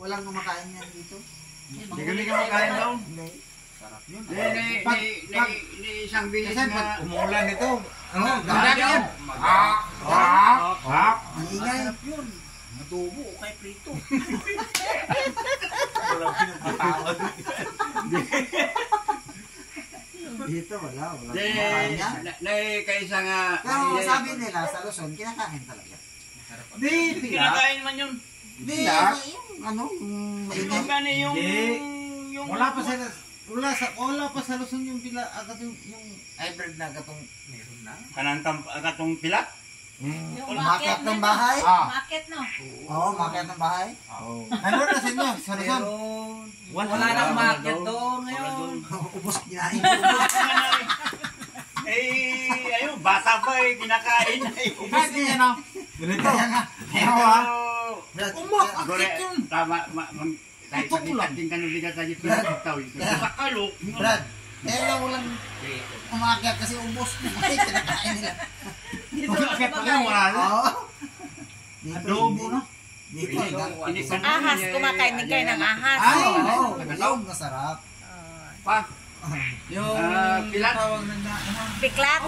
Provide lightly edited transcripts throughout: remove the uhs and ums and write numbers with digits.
walang kumakain yan dito. Hindi kami kumakain daw. Hindi. Sarap yun. Ni isang bilis Kasi na umuulan ito. Ano? Ganda yun. Ang ingay. Yun. Adobo o kay prito. Walang pinagpatawad. Dito wala kumakain yan. Kaysa nga... Pero sabi nila sa Luzon, kinakain talaga. Hindi, Kinakain man yun. Hindi, ano, maingay. Gani yung... wala pa sa Luzon yung pila agad yung hybrid na agatong meron na. Katong pilat? Umakyat ng bahay? Market, no? Oo, umakyat ng bahay. Ano na sa inyo? Sa Luzon? Wala nang market doon ngayon. Ubus, kinain. Ayun, bata pa eh, kinakain na eh. Ubus din yan, no? Ganito. Gore, tama, kahit pagkitating ka ng bigat sa dito, tawin ko. Sakalo. Brad, lang walang umakyat kasi ubos. Ay, kinakain nila. Umakyat pa lang, wala na. Oo. Adobo, no? Dito, Ahas, kumakain din kayo ng ahas. ay, oo. Yung masarap. Pa, Yung pilat. tawag na Piklat.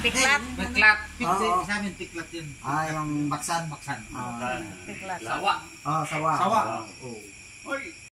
Piklat. Piklat. Oo. Sa amin, piklat yun. Yung baksan. Baksan. Piklat. Lawa. Sawa. Sawa. Oo. Oy,